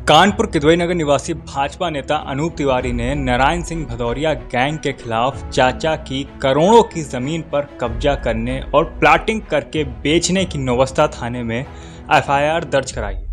कानपुर किदवई नगर निवासी भाजपा नेता अनूप तिवारी ने नारायण सिंह भदौरिया गैंग के खिलाफ चाचा की करोड़ों की जमीन पर कब्जा करने और प्लाटिंग करके बेचने की नौबस्ता थाने में एफआईआर दर्ज कराई है।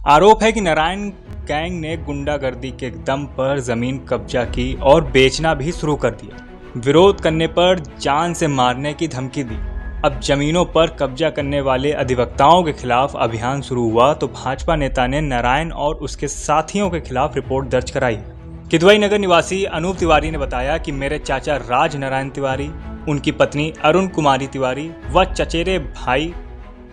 आरोप है कि नारायण गैंग ने गुंडागर्दी के दम पर जमीन कब्जा की और बेचना भी शुरू कर दिया। विरोध करने पर जान से मारने की धमकी दी। अब जमीनों पर कब्जा करने वाले अधिवक्ताओं के खिलाफ अभियान शुरू हुआ तो भाजपा नेता ने नारायण और उसके साथियों के खिलाफ रिपोर्ट दर्ज कराई। किदवई नगर निवासी अनूप तिवारी ने बताया कि मेरे चाचा राज नारायण तिवारी, उनकी पत्नी अरुण कुमारी तिवारी व चचेरे भाई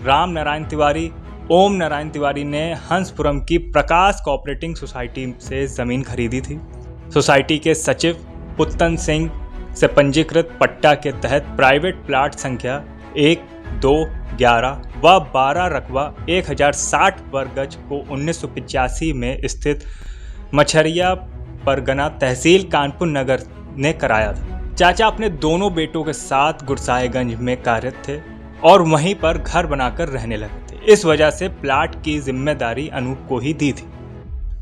राम नारायण तिवारी, ओम नारायण तिवारी ने हंसपुरम की प्रकाश कोऑपरेटिव सोसाइटी से जमीन खरीदी थी। सोसाइटी के सचिव पुत्तन सिंह से पंजीकृत पट्टा के तहत प्राइवेट प्लाट संख्या 1, 2, 11 व 12 रकबा 1060 वर्ग गज को 1985 में स्थित मछरिया परगना तहसील कानपुर नगर ने कराया था। चाचा अपने दोनों बेटों के साथ गुरसाहिबगंज में कार्यरत थे और वहीं पर घर बनाकर रहने लगे थे। इस वजह से प्लाट की जिम्मेदारी अनूप को ही दी थी।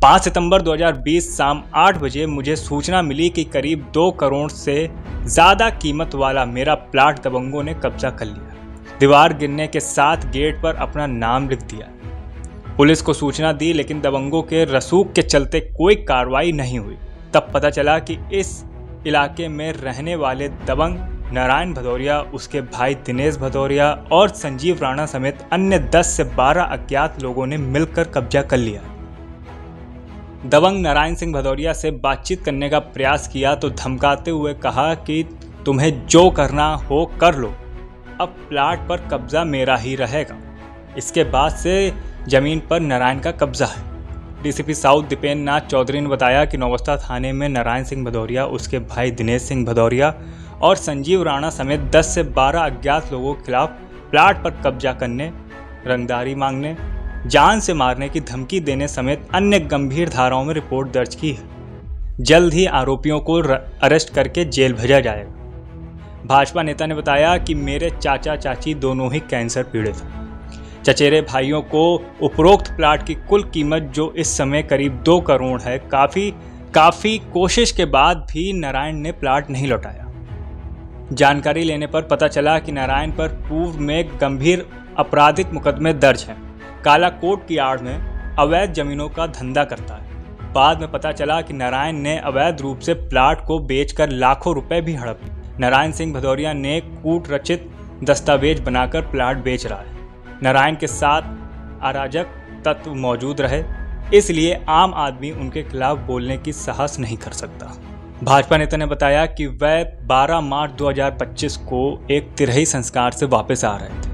5 सितंबर 2020 शाम 8 बजे मुझे सूचना मिली कि करीब 2 करोड़ से ज़्यादा कीमत वाला मेरा प्लाट दबंगों ने कब्जा कर लिया। दीवार गिरने के साथ गेट पर अपना नाम लिख दिया। पुलिस को सूचना दी लेकिन दबंगों के रसूख के चलते कोई कार्रवाई नहीं हुई। तब पता चला कि इस इलाके में रहने वाले दबंग नारायण भदौरिया, उसके भाई दिनेश भदौरिया और संजीव राणा समेत अन्य 10 से 12 अज्ञात लोगों ने मिलकर कब्जा कर लिया। दबंग नारायण सिंह भदौरिया से बातचीत करने का प्रयास किया तो धमकाते हुए कहा कि तुम्हें जो करना हो कर लो, अब प्लाट पर कब्जा मेरा ही रहेगा। इसके बाद से जमीन पर नारायण का कब्जा है। डीसीपी साउथ दीपेंद्र नाथ चौधरी ने बताया कि नौबस्ता थाने में नारायण सिंह भदौरिया, उसके भाई दिनेश सिंह भदौरिया और संजीव राणा समेत 10 से 12 अज्ञात लोगों के खिलाफ प्लाट पर कब्जा करने, रंगदारी मांगने, जान से मारने की धमकी देने समेत अन्य गंभीर धाराओं में रिपोर्ट दर्ज की है। जल्द ही आरोपियों को अरेस्ट करके जेल भेजा जाएगा। भाजपा नेता ने बताया कि मेरे चाचा चाची दोनों ही कैंसर पीड़ित हैं। चचेरे भाइयों को उपरोक्त प्लाट की कुल कीमत जो इस समय करीब 2 करोड़ है, काफी कोशिश के बाद भी नारायण ने प्लाट नहीं लौटाया। जानकारी लेने पर पता चला कि नारायण पर पूर्व में गंभीर आपराधिक मुकदमे दर्ज हैं। काला कोट की आड़ में अवैध जमीनों का धंधा करता है। बाद में पता चला कि नारायण ने अवैध रूप से प्लाट को बेचकर लाखों रुपए भी हड़प लिए। नारायण सिंह भदौरिया ने कूट रचित दस्तावेज बनाकर प्लाट बेच रहा है। नारायण के साथ अराजक तत्व मौजूद रहे, इसलिए आम आदमी उनके खिलाफ बोलने की साहस नहीं कर सकता। भाजपा नेता ने बताया कि वह 12 मार्च 2025 को एक तिरही संस्कार से वापस आ रहे थे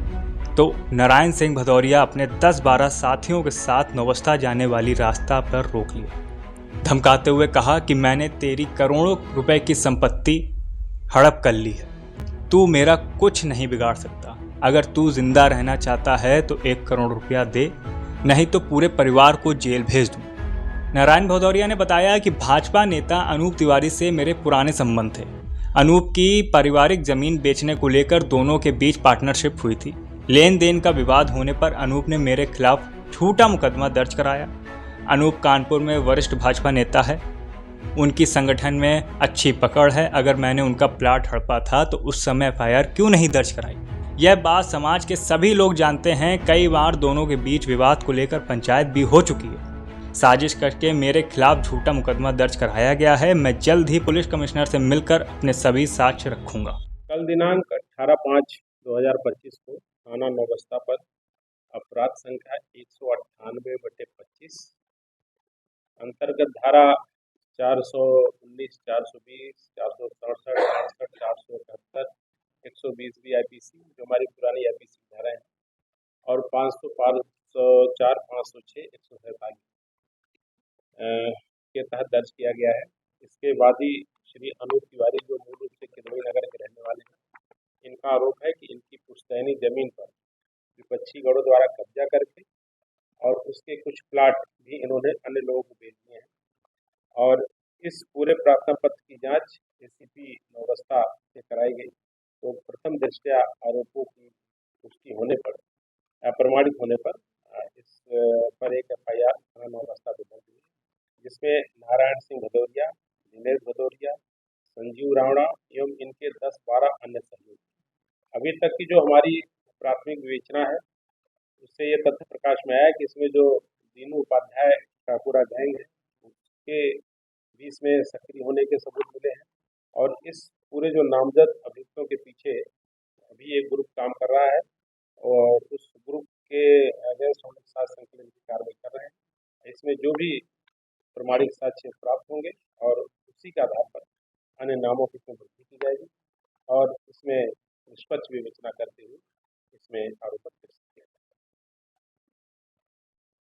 तो नारायण सिंह भदौरिया अपने 10-12 साथियों के साथ नौबस्ता जाने वाली रास्ता पर रोक लिया। धमकाते हुए कहा कि मैंने तेरी करोड़ों रुपए की संपत्ति हड़प कर ली है, तू मेरा कुछ नहीं बिगाड़ सकता। अगर तू जिंदा रहना चाहता है तो 1 करोड़ रुपया दे, नहीं तो पूरे परिवार को जेल भेज दूँ। नारायण भदौरिया ने बताया कि भाजपा नेता अनूप तिवारी से मेरे पुराने संबंध थे। अनूप की पारिवारिक जमीन बेचने को लेकर दोनों के बीच पार्टनरशिप हुई थी। लेन देन का विवाद होने पर अनूप ने मेरे खिलाफ झूठा मुकदमा दर्ज कराया। अनूप कानपुर में वरिष्ठ भाजपा नेता है, उनकी संगठन में अच्छी पकड़ है। अगर मैंने उनका प्लाट हड़पा था तो उस समय एफआईआर क्यों नहीं दर्ज कराई? यह बात समाज के सभी लोग जानते हैं। कई बार दोनों के बीच विवाद को लेकर पंचायत भी हो चुकी है। साजिश करके मेरे खिलाफ झूठा मुकदमा दर्ज कराया गया है। मैं जल्द ही पुलिस कमिश्नर से मिलकर अपने सभी साक्ष्य रखूंगा। कल दिनांक 18/5/2025 को थाना नौबस्ता पर अपराध संख्या 198/25 अंतर्गत धारा 419, 420, 467, 68, 471, 120 भी आईपीसी जो हमारी पुरानी आईपीसी धारा है और 500, 504, 506, 147 के तहत दर्ज किया गया है। इसके वादी श्री अनूप तिवारी जो मूल रूप से किदवई नगर के रहने वाले हैं, इनका आरोप है कि इनकी पुश्तैनी जमीन पर विपक्षी गणों द्वारा कब्जा करके और उसके कुछ प्लाट भी इन्होंने अन्य लोगों को बेच दिए हैं और इस पूरे प्रार्थना पत्र की जांच एसीपी नौबस्ता से कराई गई तो प्रथम दृष्टया आरोपों की पुष्टि होने पर, अप्रमाणित होने पर इस पर एक एफआईआर थाना नौबस्ता पे दर्ज जिसमें नारायण सिंह भदौरिया, दिनेश भदौरिया, संजीव रावणा एवं इनके 10-12 अन्य सहयोगी। अभी तक की जो हमारी प्राथमिक विवेचना है उससे ये तथ्य प्रकाश में आया कि इसमें जो दीनू उपाध्याय का पूरा गैंग है उसके भी इसमें सक्रिय होने के सबूत मिले हैं और इस पूरे जो नामजद अभियुक्तों के पीछे अभी एक ग्रुप काम कर रहा है और उस ग्रुप के अगेंस्ट हम लोग साक्ष्य संकलन की कार्रवाई कर रहे हैं। इसमें जो भी प्रमाणिक साक्ष्य प्राप्त होंगे और उसी के आधार पर अन्य नामों की इसमें वृद्धि की जाएगी और इसमें निष्पक्ष विवेचना करते हुए इसमें आरोप